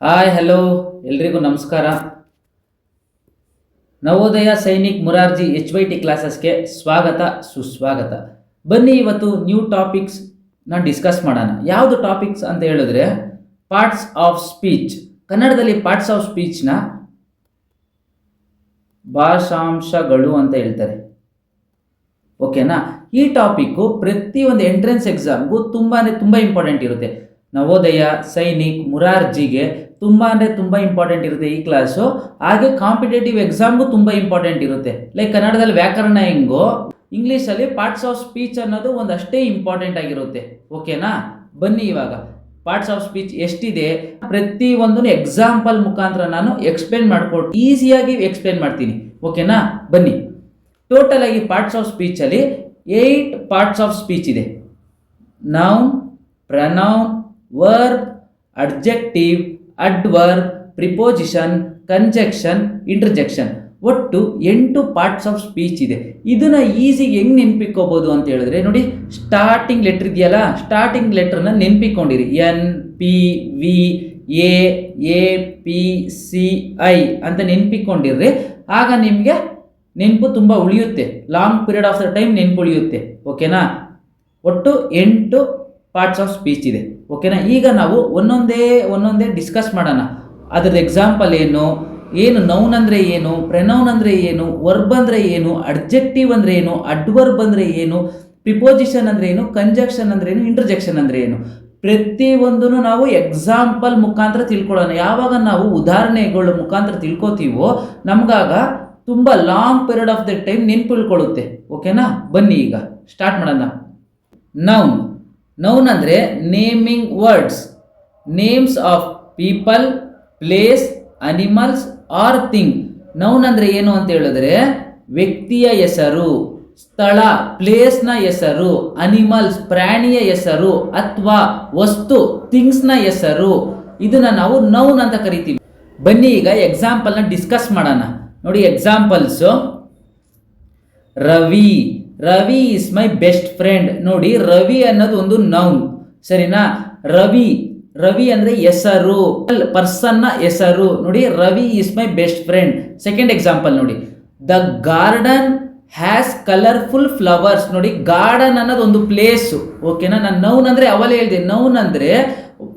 Hi hello ಎಲ್ರಿಗೂ ನಮಸ್ಕಾರ. Navodaya Sainik Morarji HYT ಕ್ಲಾಸಸ್ಗೆ ಸ್ವಾಗತ ಸುಸ್ವಾಗತ. ಬನ್ನಿ ಇವತ್ತು ನ್ಯೂ ಟಾಪಿಕ್ಸ್ ಡಿಸ್ಕಸ್ ಮಾಡೋಣ. ಯಾವುದು ಟಾಪಿಕ್ಸ್ ಅಂತ ಹೇಳಿದ್ರೆ ಪಾರ್ಟ್ಸ್ ಆಫ್ ಸ್ಪೀಚ್. ಕನ್ನಡದಲ್ಲಿ ಪಾರ್ಟ್ಸ್ ಆಫ್ ಸ್ಪೀಚ್ನ ಭಾಷಾಂಶಗಳು ಅಂತ ಹೇಳ್ತಾರೆ. ಓಕೆನಾ? ಈ ಟಾಪಿಕ್ಕು ಪ್ರತಿಯೊಂದು ಎಂಟ್ರೆನ್ಸ್ ಎಕ್ಸಾಮ್ಗೂ ತುಂಬ ಇಂಪಾರ್ಟೆಂಟ್ ಇರುತ್ತೆ. ನವೋದಯ ಸೈನಿಕ್ ಮುರಾರ್ಜಿಗೆ ತುಂಬ ಇಂಪಾರ್ಟೆಂಟ್ ಇರುತ್ತೆ ಈ ಕ್ಲಾಸು. ಹಾಗೆ ಕಾಂಪಿಟೇಟಿವ್ ಎಕ್ಸಾಮ್ಗೂ ತುಂಬ ಇಂಪಾರ್ಟೆಂಟ್ ಇರುತ್ತೆ. ಲೈಕ್ ಕನ್ನಡದಲ್ಲಿ ವ್ಯಾಕರಣ ಹೆಂಗೋ ಇಂಗ್ಲೀಷಲ್ಲಿ ಪಾರ್ಟ್ಸ್ ಆಫ್ ಸ್ಪೀಚ್ ಅನ್ನೋದು ಒಂದಷ್ಟೇ ಇಂಪಾರ್ಟೆಂಟ್ ಆಗಿರುತ್ತೆ. ಓಕೆನಾ? ಬನ್ನಿ ಇವಾಗ ಪಾರ್ಟ್ಸ್ ಆಫ್ ಸ್ಪೀಚ್ ಎಷ್ಟಿದೆ ಪ್ರತಿಯೊಂದೂ ಎಕ್ಸಾಂಪಲ್ ಮುಖಾಂತರ ನಾನು ಎಕ್ಸ್ಪ್ಲೇನ್ ಮಾಡ್ಕೊಟ್ಟು ಈಸಿಯಾಗಿ ಎಕ್ಸ್ಪ್ಲೇನ್ ಮಾಡ್ತೀನಿ. ಓಕೆನಾ? ಬನ್ನಿ. ಟೋಟಲ್ ಆಗಿ ಪಾರ್ಟ್ಸ್ ಆಫ್ ಸ್ಪೀಚಲ್ಲಿ 8 ಪಾರ್ಟ್ಸ್ ಆಫ್ ಸ್ಪೀಚ್ ಇದೆ. Noun, pronoun, verb, adjective, adverb, preposition, conjunction, interjection. ಒಟ್ಟು 8 ಪಾರ್ಟ್ಸ್ ಆಫ್ ಸ್ಪೀಚ್ ಇದೆ. ಇದನ್ನ ಈಸಿಗೆ ಹೆಂಗೆ ನೆನ್ಪಿಕ್ಕೋಬೋದು ಅಂತ ಹೇಳಿದ್ರೆ ನೋಡಿ, ಸ್ಟಾರ್ಟಿಂಗ್ ಲೆಟರ್ ಇದೆಯಲ್ಲ, ಸ್ಟಾರ್ಟಿಂಗ್ ಲೆಟರ್ನ ನೆನ್ಪಿಕೊಂಡಿರಿ. NPV AAPCI ಅಂತ ನೆನ್ಪಿಕೊಂಡಿರ್ರಿ. ಆಗ ನಿಮಗೆ ನೆನಪು ತುಂಬ ಉಳಿಯುತ್ತೆ. Long period of the time ನೆನಪು ಉಳಿಯುತ್ತೆ. ಓಕೆನಾ? ಒಟ್ಟು 8 ಪಾರ್ಟ್ಸ್ ಆಫ್ ಸ್ಪೀಚ್ ಇದೆ. ಓಕೆನಾ? ಈಗ ನಾವು ಒಂದೊಂದೇ ಡಿಸ್ಕಸ್ ಮಾಡೋಣ. ಅದ್ರದ್ದು ಎಕ್ಸಾಂಪಲ್ ಏನು ನೌನ್ ಅಂದರೆ ಏನು, ಪ್ರನೌನ್ ಅಂದರೆ ಏನು, ವರ್ಬ್ ಅಂದರೆ ಏನು, ಅಡ್ಜೆಕ್ಟಿವ್ ಅಂದರೆ ಏನು, ಅಡ್ವರ್ಬ್ ಅಂದರೆ ಏನು, ಪ್ರಿಪೋಸಿಷನ್ ಅಂದರೆ ಏನು, ಕಂಜಕ್ಷನ್ ಅಂದರೆ ಏನು, ಇಂಟರ್ಜೆಕ್ಷನ್ ಅಂದರೆ ಏನು, ಪ್ರತಿಯೊಂದೂ ನಾವು ಎಕ್ಸಾಂಪಲ್ ಮುಖಾಂತರ ತಿಳ್ಕೊಳ್ಳೋಣ. ಯಾವಾಗ ನಾವು ಉದಾಹರಣೆಗಳ ಮುಖಾಂತರ ತಿಳ್ಕೊತೀವೋ ನಮಗಾಗ ತುಂಬ long period of the time ನೆನಪು ಉಳ್ಕೊಳ್ಳುತ್ತೆ. ಓಕೆನಾ? ಬನ್ನಿ ಈಗ ಸ್ಟಾರ್ಟ್ ಮಾಡೋಣ. ನೌನ್ ಅಂದರೆ naming words, names of people, place, animals are thing. Noun ಅಂದರೆ ಏನು ಅಂತ ಹೇಳಿದ್ರೆ ವ್ಯಕ್ತಿಯ ಹೆಸರು, ಸ್ಥಳ ಪ್ಲೇಸ್ನ ಹೆಸರು, ಅನಿಮಲ್ಸ್ ಪ್ರಾಣಿಯ ಹೆಸರು ಅಥವಾ ವಸ್ತು ಥಿಂಗ್ಸ್ನ ಹೆಸರು. ಇದನ್ನ ನಾವು ನೌನ್ ಅಂತ ಕರಿತೀವಿ. ಬನ್ನಿ ಈಗ ಎಕ್ಸಾಂಪಲ್ನ ಡಿಸ್ಕಸ್ ಮಾಡೋಣ. ನೋಡಿ examples. Ravi is my best friend. ನೋಡಿ ರವಿ ಅನ್ನೋದು ಒಂದು ನೌನ್, ಸರಿನಾ? ರವಿ ಅಂದ್ರೆ ಹೆಸರು, ಪರ್ಸನ್ನ ಹೆಸರು. ನೋಡಿ Ravi is my best friend. Second example ನೋಡಿ, the garden has colourful flowers. ನೋಡಿ ಗಾರ್ಡನ್ ಅನ್ನೋದು ಒಂದು ಪ್ಲೇಸು. ಓಕೆನಾ? ನಾನು ನೌನ್ ಅಂದ್ರೆ ಅವಲೇ ಹೇಳಿದೆ. ನೌನ್ ಅಂದ್ರೆ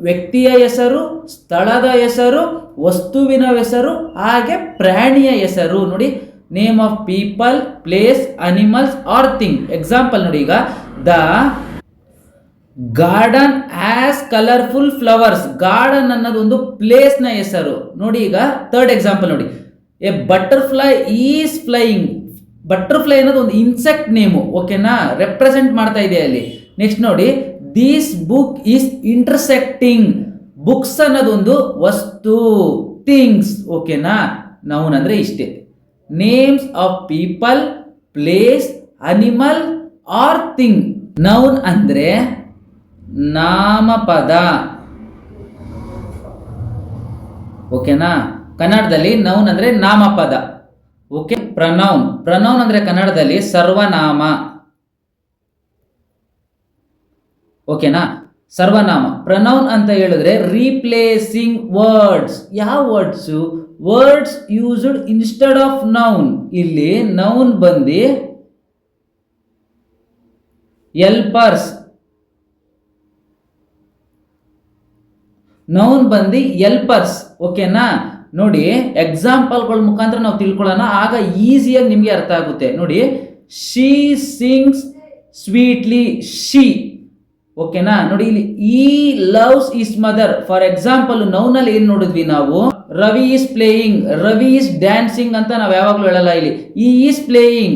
ವ್ಯಕ್ತಿಯ ಹೆಸರು, ಸ್ಥಳದ ಹೆಸರು, ವಸ್ತುವಿನ ಹೆಸರು, ಹಾಗೆ ಪ್ರಾಣಿಯ ಹೆಸರು. ನೋಡಿ name of people, place, animals are thing. Example ನೋಡಿ, ಈಗ the garden has colourful flowers. Garden ಅನ್ನೋದು ಒಂದು ಪ್ಲೇಸ್ನ ಹೆಸರು. ನೋಡಿ ಈಗ ಥರ್ಡ್ ಎಕ್ಸಾಂಪಲ್ ನೋಡಿ, A butterfly is flying. Butterfly ಅನ್ನೋದು ಒಂದು ಇನ್ಸೆಕ್ಟ್ ನೇಮು. ಓಕೆನಾ? ರೆಪ್ರೆಸೆಂಟ್ ಮಾಡ್ತಾ ಇದೆ ಅಲ್ಲಿ. ನೆಕ್ಸ್ಟ್ ನೋಡಿ, this book is intersecting. Books ಅನ್ನೋದೊಂದು ವಸ್ತು, ಥಿಂಗ್ಸ್. ಓಕೆನಾ? ನೌನ್ ಅಂದ್ರೆ ಇಷ್ಟೇ. Names of people, place, animal R thing. Noun ಅಂದ್ರೆ ನಾಮಪದ. ಓಕೆನಾ? ಕನ್ನಡದಲ್ಲಿ ನೌನ್ ಅಂದ್ರೆ ನಾಮಪದ. ಓಕೆ. ಪ್ರನೌನ್ ಅಂದ್ರೆ ಕನ್ನಡದಲ್ಲಿ ಸರ್ವನಾಮ. ಓಕೆನಾ? ಸರ್ವನಾಮ. ಪ್ರನೌನ್ ಅಂತ ಹೇಳಿದ್ರೆ ರೀಪ್ಲೇಸಿಂಗ್ ವರ್ಡ್ಸ್. ಯಾವ words? Words used instead of noun. ಇಲ್ಲಿ ನೌನ್ ಬಂದು ಎಲ್ಪರ್ಸ್. ಓಕೆನಾ? ನೋಡಿ ಎಕ್ಸಾಂಪಲ್ಗಳ ಮುಖಾಂತರ ನಾವು ತಿಳ್ಕೊಳ್ಳೋಣ, ಆಗ ಈಸಿಯಾಗಿ ನಿಮಗೆ ಅರ್ಥ ಆಗುತ್ತೆ. ನೋಡಿ, ಶಿ ಸಿಂಗ್ಸ್ ಸ್ವೀಟ್ಲಿ. ಶಿ. ಓಕೆನಾ? ನೋಡಿ ಇಲ್ಲಿ he loves his mother. For example ನೌನಲ್ಲಿ ಏನ್ ನೋಡಿದ್ವಿ ನಾವು? Ravi is playing, Ravi is dancing ಅಂತ ನಾವು ಯಾವಾಗಲೂ ಹೇಳಲ್ಲ. ಇಲ್ಲಿ he is playing,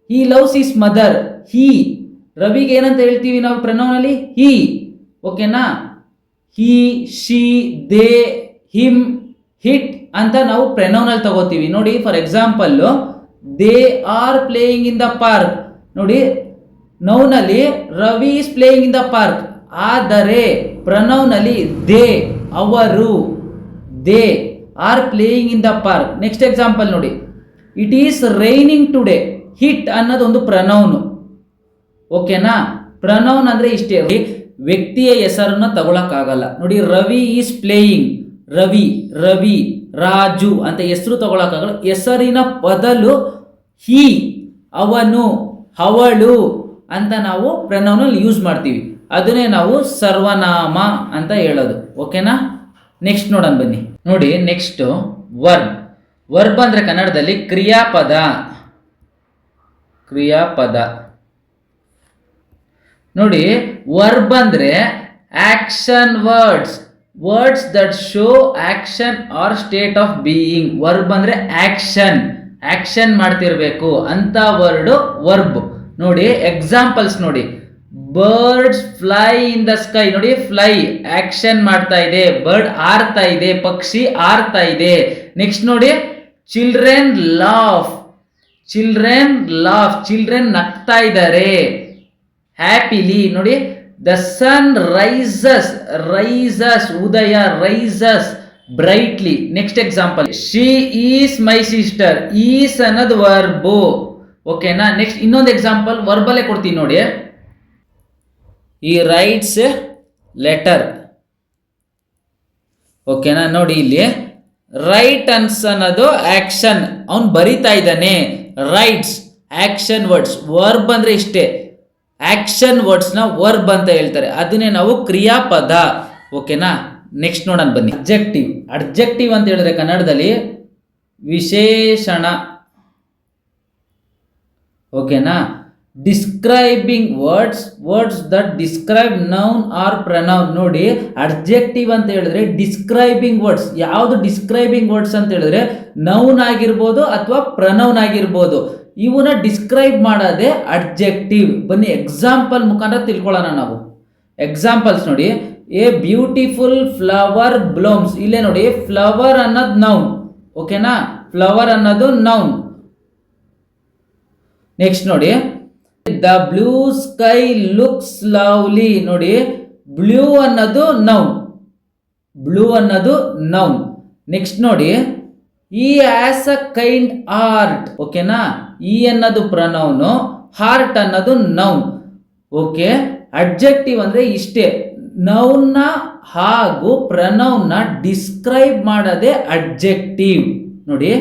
he loves his mother. He. ರವಿಗೆ ಏನಂತ ಹೇಳ್ತೀವಿ ನಾವು ಪ್ರನೌನಲ್ಲಿ? ಹಿ. ಓಕೆನಾ? He, she, they, him, it ಅಂತ ನಾವು ಪ್ರನೌನಲ್ಲಿ ತಗೋತೀವಿ. ನೋಡಿ for example they are playing in the park. ನೋಡಿ ನೌನಲ್ಲಿ Ravi is playing in the park, ಆದರೆ ಪ್ರನೌನಲ್ಲಿ ದೇ, ಅವರು, they are playing in the park. Next example ನೋಡಿ, it is raining today. It ಅನ್ನೋದು ಒಂದು ಪ್ರನೌನು. ಓಕೆನಾ? ಪ್ರನೌನ್ ಅಂದ್ರೆ ಇಷ್ಟೇ. ವ್ಯಕ್ತಿಯ ಹೆಸರನ್ನ ತಗೊಳಕ್ಕಾಗಲ್ಲ. ನೋಡಿ ರವಿ ಈಸ್ ಪ್ಲೇಯಿಂಗ್, ರವಿ, ರವಿ, ರಾಜು ಅಂತ ಹೆಸರು ತಗೊಳಕ್ಕಾಗಲ್ಲ. ಹೆಸರಿನ ಬದಲು ಹಿ, ಅವನು, ಅವಳು ಅಂತ ನಾವು ಪ್ರನೌನಲ್ಲಿ ಯೂಸ್ ಮಾಡ್ತೀವಿ. ಅದನ್ನೇ ನಾವು ಸರ್ವನಾಮ ಅಂತ ಹೇಳೋದು. ಓಕೆನಾ? ನೆಕ್ಸ್ಟ್ ನೋಡೋಣ ಬನ್ನಿ. ನೋಡಿ ನೆಕ್ಸ್ಟ್ ವರ್ಬ್. ವರ್ಬ್ ಅಂದರೆ ಕನ್ನಡದಲ್ಲಿ ಕ್ರಿಯಾಪದ. ಕ್ರಿಯಾಪದ ನೋಡಿ, ವರ್ಬ್ ಅಂದರೆ action words, words that show action or state of being. Verb ಅಂದರೆ ಆಕ್ಷನ್, ಆಕ್ಷನ್ ಮಾಡ್ತಿರ್ಬೇಕು ಅಂತ ವರ್ಡ್ ವರ್ಬ್. ನೋಡಿ ಎಕ್ಸಾಂಪಲ್ಸ್ ನೋಡಿ, birds fly in the sky. ನೋಡಿ ಫ್ಲೈ ಆಕ್ಷನ್ ಮಾಡ್ತಾ ಇದೆ, ಬರ್ಡ್ ಆರ್ತಾ ಇದೆ, ಪಕ್ಷಿ ಆರ್ತಾ ಇದೆ. ನೆಕ್ಸ್ಟ್ ನೋಡಿ children laugh, children laugh, children ನಗ್ತಾ ಇದ್ದಾರೆ ಹ್ಯಾಪಿಲಿ. ನೋಡಿ ದ ಸನ್ ರೈಸಸ್, ರೈಸಸ್ ಉದಯ, rises brightly. Next example, she is my sister. Is ಅನ್ನೋದು ವರ್ಬು. ಓಕೆನಾ? ನೆಕ್ಸ್ಟ್ ಇನ್ನೊಂದು ಎಕ್ಸಾಂಪಲ್ ವರ್ಬಲ್ಲೇ ಕೊಡ್ತೀನಿ ನೋಡಿ. ಈ ರೈಟ್ಸ್ ಲೆಟರ್. ಓಕೆನಾ? ನೋಡಿ ಇಲ್ಲಿ ರೈಟ್ ಅನ್ನೋದು ಆಕ್ಷನ್, ಅವನು ಬರಿತಾ ಇದ್ದಾನೆ. Rights action words. ವರ್ಬ್ ಅಂದ್ರೆ ಇಷ್ಟೇ, ಆಕ್ಷನ್ ವರ್ಡ್ಸ್ನ ವರ್ಬ್ ಅಂತ ಹೇಳ್ತಾರೆ. ಅದನ್ನೇ ನಾವು ಕ್ರಿಯಾಪದ. ಓಕೆನಾ? ನೆಕ್ಸ್ಟ್ ನೋಡೋಣ ಬನ್ನಿ. ಅಡ್ಜೆಕ್ಟಿವ್. ಅಡ್ಜೆಕ್ಟಿವ್ ಅಂತ ಹೇಳಿದ್ರೆ ಕನ್ನಡದಲ್ಲಿ ವಿಶೇಷಣ. ಓಕೆನಾ? Describing words, words that describe noun R pronoun. ನೋಡಿ ಅಡ್ಜೆಕ್ಟಿವ್ ಅಂತ ಹೇಳಿದ್ರೆ ಡಿಸ್ಕ್ರೈಬಿಂಗ್ ವರ್ಡ್ಸ್. ಯಾವುದು ಡಿಸ್ಕ್ರೈಬಿಂಗ್ ವರ್ಡ್ಸ್ ಅಂತ ಹೇಳಿದ್ರೆ ನೌನ್ ಆಗಿರ್ಬೋದು ಅಥವಾ ಪ್ರನೌನ್ ಆಗಿರ್ಬೋದು. ಇವನ್ನ ಡಿಸ್ಕ್ರೈಬ್ ಮಾಡೋದೇ ಅಡ್ಜೆಕ್ಟಿವ್. ಬನ್ನಿ ಎಕ್ಸಾಂಪಲ್ ಮುಖಾಂತರ ತಿಳ್ಕೊಳ್ಳೋಣ ನಾವು. ಎಕ್ಸಾಂಪಲ್ಸ್ ನೋಡಿ, ಎ ಬ್ಯೂಟಿಫುಲ್ ಫ್ಲವರ್ ಬ್ಲೂಮ್ಸ್. ಇಲ್ಲೇ ನೋಡಿ ಫ್ಲವರ್ ಅನ್ನೋದು ನೌನ್. ಓಕೆನಾ? ಫ್ಲವರ್ ಅನ್ನೋದು ನೌನ್. ನೆಕ್ಸ್ಟ್ ನೋಡಿ, the blue sky looks lovely. ನೋಡಿ ಬ್ಲೂ ಅನ್ನೋದು ನೌನ್, ಬ್ಲೂ ಅನ್ನೋದು ನೌನ್. ನೆಕ್ಸ್ಟ್ ನೋಡಿ, ಈ ಆಸ್ ಅ ಕೈಂಡ್ ಆರ್ಟ್. ಓಕೆನಾ? ಈ ಅನ್ನೋದು ಪ್ರನೌನು, ಹಾರ್ಟ್ ಅನ್ನೋದು ನೌನ್. ಓಕೆ, ಅಡ್ಜೆಕ್ಟಿವ್ ಅಂದ್ರೆ ಇಷ್ಟೇ, ನೌನ್ನ ಹಾಗೂ ಪ್ರನೌನ್ನ ಡಿಸ್ಕ್ರೈಬ್ ಮಾಡೋದೇ ಅಡ್ಜೆಕ್ಟಿವ್. ನೋಡಿ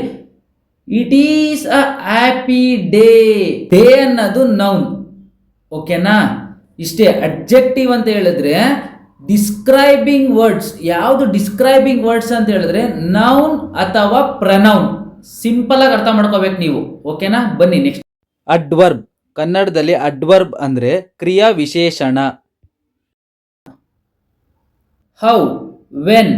it is a happy day. Day ಅನ್ನೋದು ನೌನ್. ಓಕೆನಾ? ಇಷ್ಟೇ ಅಡ್ಜೆಕ್ಟಿವ್ ಅಂತ ಹೇಳಿದ್ರೆ. ಡಿಸ್ಕ್ರೈಬಿಂಗ್ ವರ್ಡ್ಸ್, ಯಾವುದು ಡಿಸ್ಕ್ರೈಬಿಂಗ್ ವರ್ಡ್ಸ್ ಅಂತ ಹೇಳಿದ್ರೆ ನೌನ್ ಅಥವಾ ಪ್ರನೌನ್. ಸಿಂಪಲ್ ಆಗಿ ಅರ್ಥ ಮಾಡ್ಕೋಬೇಕು ನೀವು. ಓಕೆನಾ? ಬನ್ನಿ ನೆಕ್ಸ್ಟ್. ಅಡ್ವರ್ಬ್. ಕನ್ನಡದಲ್ಲಿ ಅಡ್ವರ್ಬ್ ಅಂದ್ರೆ ಕ್ರಿಯಾ ವಿಶೇಷಣ. How, when,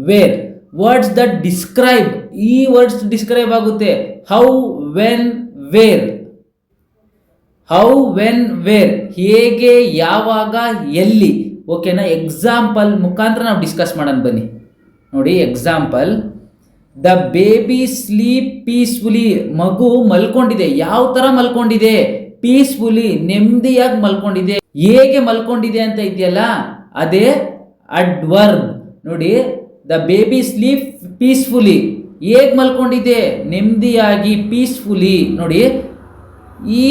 where. Words that describe. ಈ ವರ್ಡ್ಸ್ ಡಿಸ್ಕ್ರೈಬ್ ಆಗುತ್ತೆ. How, when, where. How, when, where. ಹೇಗೆ, ಯಾವಾಗ, ಎಲ್ಲಿ. ಓಕೆನಾ? ಎಕ್ಸಾಂಪಲ್ ಮುಖಾಂತರ ನಾವು ಡಿಸ್ಕಸ್ ಮಾಡೋಣ ಬನ್ನಿ. ನೋಡಿ example, the baby sleep peacefully. ಮಗು ಮಲ್ಕೊಂಡಿದೆ. ಯಾವ ತರ ಮಲ್ಕೊಂಡಿದೆ? ಪೀಸ್ಫುಲಿ, ನೆಮ್ಮದಿಯಾಗಿ ಮಲ್ಕೊಂಡಿದೆ. ಹೇಗೆ ಮಲ್ಕೊಂಡಿದೆ ಅಂತ ಇದೆಯಲ್ಲ, ಅದೇ ಅಡ್ವರ್ಬ್. ನೋಡಿ ದ ಬೇಬಿ ಸ್ಲೀಪ್ ಪೀಸ್ಫುಲಿ. ಹೇಗೆ ಮಲ್ಕೊಂಡಿದೆ? ನೆಮ್ಮದಿಯಾಗಿ, ಪೀಸ್ಫುಲಿ. ನೋಡಿ ಈ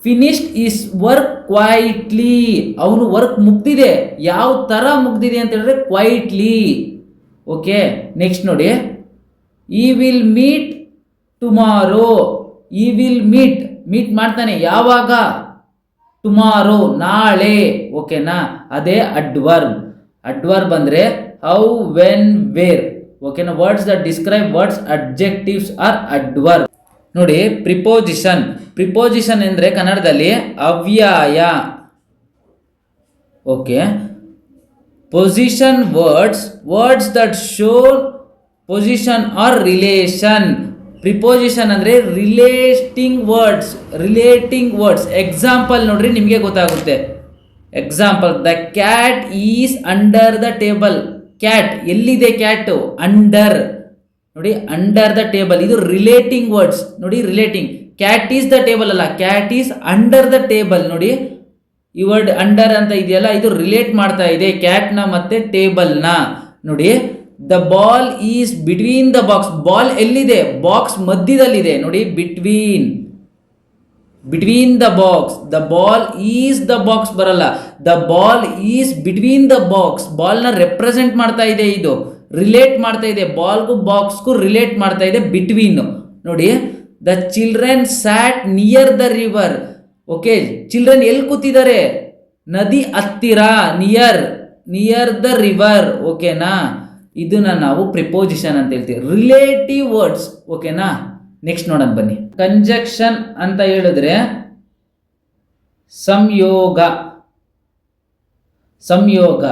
ಫಿನಿಶ್ಡ್ ಇಸ್ ವರ್ಕ್ ಕ್ವೈಟ್ಲಿ. ಅವನು ವರ್ಕ್ ಮುಗ್ದಿದೆ. ಯಾವ ತರ ಮುಗ್ದಿದೆ ಅಂತ ಹೇಳಿದ್ರೆ ಕ್ವೈಟ್ಲಿ. ಓಕೆ, ನೆಕ್ಸ್ಟ್ ನೋಡಿ, he will meet tomorrow. He will meet, meet ಮಾಡ್ತಾನೆ. ಯಾವಾಗ? ಟುಮಾರೋ, ನಾಳೆ. ಓಕೆನಾ? ಅದೇ ಅಡ್ವರ್ಬ್. ಅಡ್ವರ್ಬ್ ಅಂದ್ರೆ ಹೌ, ವೆನ್, ವೇರ್. ಓಕೆನಾ? Words that describe words, adjectives or adverb. ನೋಡಿ ಪ್ರಿಪೋಸಿಷನ್. ಪ್ರಿಪೋಸಿಷನ್ ಅಂದ್ರೆ ಕನ್ನಡದಲ್ಲಿ ಅವ್ಯಯ. Okay, position words, words that show position or relation. Preposition ಅಂದ್ರೆ relating words, relating words. Example ನೋಡ್ರಿ ನಿಮಗೆ ಗೊತ್ತಾಗುತ್ತೆ. Example, the cat is under the table. Cat ಎಲ್ಲಿದೆ? Cat under. ನೋಡಿ ಅಂಡರ್ ದ ಟೇಬಲ್, ಇದು ರಿಲೇಟಿಂಗ್ ವರ್ಡ್ಸ್. ನೋಡಿ relating. Cat is the table ಅಲ್ಲ, cat is under the table. ನೋಡಿ ಈ ವರ್ಡ್ ಅಂಡರ್ ಅಂತ ಇದೆಯಲ್ಲ, ಇದು ರಿಲೇಟ್ ಮಾಡ್ತಾ ಇದೆ ಕ್ಯಾಟ್ನ ಮತ್ತೆ ಟೇಬಲ್ನ. ನೋಡಿ the ball is between the box. Ball ಎಲ್ಲಿದೆ? ಬಾಕ್ಸ್ ಮಧ್ಯದಲ್ಲಿದೆ. ನೋಡಿ between, between the box. The ball is the box ಬರಲ್ಲ, the ball is between the box. ಬಾಲ್ನ ರೆಪ್ರೆಸೆಂಟ್ ಮಾಡ್ತಾ ಇದೆ ಇದು. ರಿಲೇಟ್ ಮಾಡ್ತಾ ಇದೆ, ಬಾಲ್ಗೂ ಬಾಕ್ಸ್ಗೂ ರಿಲೇಟ್ ಮಾಡ್ತಾ ಇದೆ ಬಿಟ್ವೀನ್. ನೋಡಿ, the children sat near the river. Okay, children ಎಲ್ಲಿ ಕೂತಿದ್ದಾರೆ? ನದಿ ಹತ್ತಿರ, ನಿಯರ್ ದ ರಿವರ್. ಓಕೆನಾ, ಇದನ್ನ ನಾವು ಪ್ರಿಪೋಸಿಷನ್ ಅಂತ ಹೇಳ್ತೀವಿ. Relative words. ಓಕೆನಾ, ನೆಕ್ಸ್ಟ್ ನೋಡೋಣ ಬನ್ನಿ. ಕಂಜಕ್ಷನ್ ಅಂತ ಹೇಳಿದ್ರೆ ಸಂಯೋಗ.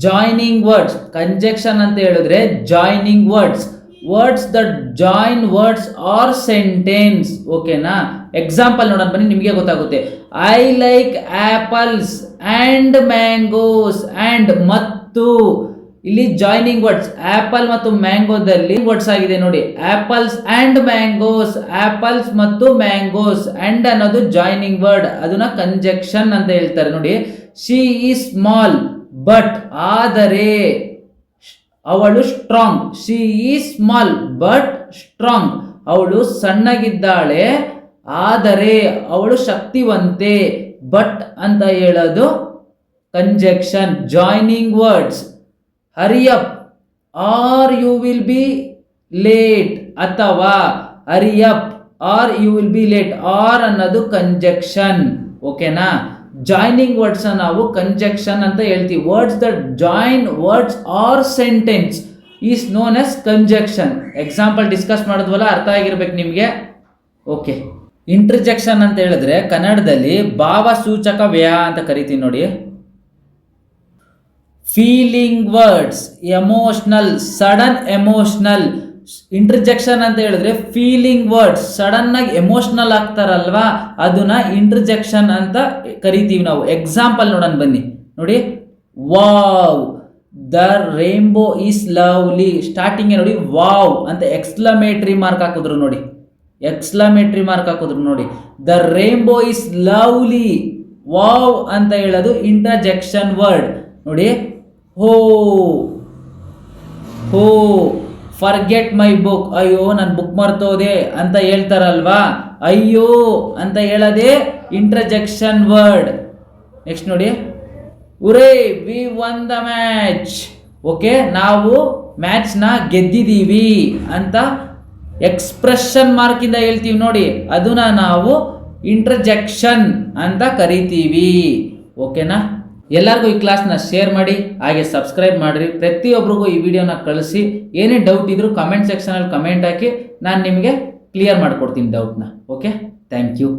Joining words. ಕಂಜಕ್ಷನ್ ಅಂತ ಹೇಳಿದ್ರೆ joining words that join words or sentence. ಓಕೆನಾ, ಎಕ್ಸಾಂಪಲ್ ನೋಡೋಣ ಬನ್ನಿ, ನಿಮಗೆ ಗೊತ್ತಾಗುತ್ತೆ. I like apples and mangoes. And ಮತ್ತು ಇಲ್ಲಿ ಜಾಯ್ನಿಂಗ್ ವರ್ಡ್ಸ್ ಆಪಲ್ ಮತ್ತು ಮ್ಯಾಂಗೋದಲ್ಲಿ ವರ್ಡ್ಸ್ ಆಗಿದೆ ನೋಡಿ. ಆಪಲ್ಸ್ ಅಂಡ್ ಮ್ಯಾಂಗೋಸ್, ಆಪಲ್ಸ್ ಮತ್ತು ಮ್ಯಾಂಗೋಸ್. ಅಂಡ್ ಅನ್ನೋದು ಜಾಯ್ನಿಂಗ್ ವರ್ಡ್, ಅದನ್ನ ಕಂಜಕ್ಷನ್ ಅಂತ ಹೇಳ್ತಾರೆ ನೋಡಿ. ಶಿ ಈಸ್ ಸ್ಮಾಲ್ ಬಟ್, ಆದರೆ ಅವಳು strong. She is small but strong. ಅವಳು ಸಣ್ಣಗಿದ್ದಾಳೆ ಆದರೆ ಅವಳು ಶಕ್ತಿವಂತೆ. ಬಟ್ ಅಂತ ಹೇಳೋದು conjunction. Joining words. Hurry up or you will be late, ಅಥವಾ hurry up or you will be late. Or ಅನ್ನೋದು ಕಂಜಕ್ಷನ್. ಓಕೆನಾ, ಜಾಯ್ನಿಂಗ್ ವರ್ಡ್ಸ್ ನಾವು ಕಂಜಕ್ಷನ್ ಅಂತ ಹೇಳ್ತೀವಿ. Words that join words or sentence is known as conjunction. Example discuss ಮಾಡಿದ್ವಲ್ಲ, ಅರ್ಥ ಆಗಿರ್ಬೇಕು ನಿಮಗೆ. ಓಕೆ, ಇಂಟರ್ಜೆಕ್ಷನ್ ಅಂತ ಹೇಳಿದ್ರೆ ಕನ್ನಡದಲ್ಲಿ ಭಾವಸೂಚಕ ವ್ಯಯ ಅಂತ ಕರಿತೀವಿ ನೋಡಿ. Feeling words, emotional, sudden emotional. Interjection ಅಂತ ಹೇಳಿದ್ರೆ ಫೀಲಿಂಗ್ ವರ್ಡ್ಸ್, ಸಡನ್ ಆಗಿ ಎಮೋಷನಲ್ ಆಗ್ತಾರಲ್ವಾ, ಅದನ್ನ ಇಂಟರ್ಜೆಕ್ಷನ್ ಅಂತ ಕರಿತೀವಿ ನಾವು. ಎಕ್ಸಾಂಪಲ್ ನೋಡೋಣ ಬನ್ನಿ. ನೋಡಿ, wow the rainbow is lovely. Starting ನೋಡಿ ವಾವ್ ಅಂತ ಎಕ್ಸ್ಕ್ಲಮೇಟರಿ ಮಾರ್ಕ್ ಹಾಕಿದ್ರು ನೋಡಿ. The rainbow is lovely. Wow ಅಂತ ಹೇಳೋದು ಇಂಟರ್ಜೆಕ್ಷನ್ ವರ್ಡ್ ನೋಡಿ. ಹೋ ಫರ್ಗೆಟ್ ಮೈ ಬುಕ್. ಅಯ್ಯೋ ನನ್ನ ಬುಕ್ ಮರ್ತೋದೆ ಅಂತ ಹೇಳ್ತಾರಲ್ವಾ, ಅಯ್ಯೋ ಅಂತ ಹೇಳೋದೇ ಇಂಟರ್ಜೆಕ್ಷನ್ ವರ್ಡ್. ನೆಕ್ಸ್ಟ್ ನೋಡಿ, hurray we won the match. Okay, ನಾವು ಮ್ಯಾಚ್ನ ಗೆದ್ದಿದ್ದೀವಿ ಅಂತ ಎಕ್ಸ್ಪ್ರೆಷನ್ ಮಾರ್ಕಿಂದ ಹೇಳ್ತೀವಿ ನೋಡಿ, ಅದನ್ನ ನಾವು ಇಂಟರ್ಜೆಕ್ಷನ್ ಅಂತ ಕರಿತೀವಿ. ಓಕೆನಾ, ಎಲ್ಲರಿಗೂ ಈ ಕ್ಲಾಸ್ನ ಶೇರ್ ಮಾಡಿ, ಹಾಗೆ ಸಬ್ಸ್ಕ್ರೈಬ್ ಮಾಡಿರಿ. ಪ್ರತಿಯೊಬ್ಬರಿಗೂ ಈ ವಿಡಿಯೋನ ಕಳಿಸಿ. ಏನೇ ಡೌಟ್ ಇದ್ರೂ ಕಮೆಂಟ್ ಸೆಕ್ಷನಲ್ಲಿ ಕಮೆಂಟ್ ಹಾಕಿ, ನಾನು ನಿಮಗೆ ಕ್ಲಿಯರ್ ಮಾಡಿಕೊಡ್ತೀನಿ ಡೌಟ್ನ. Okay, thank you.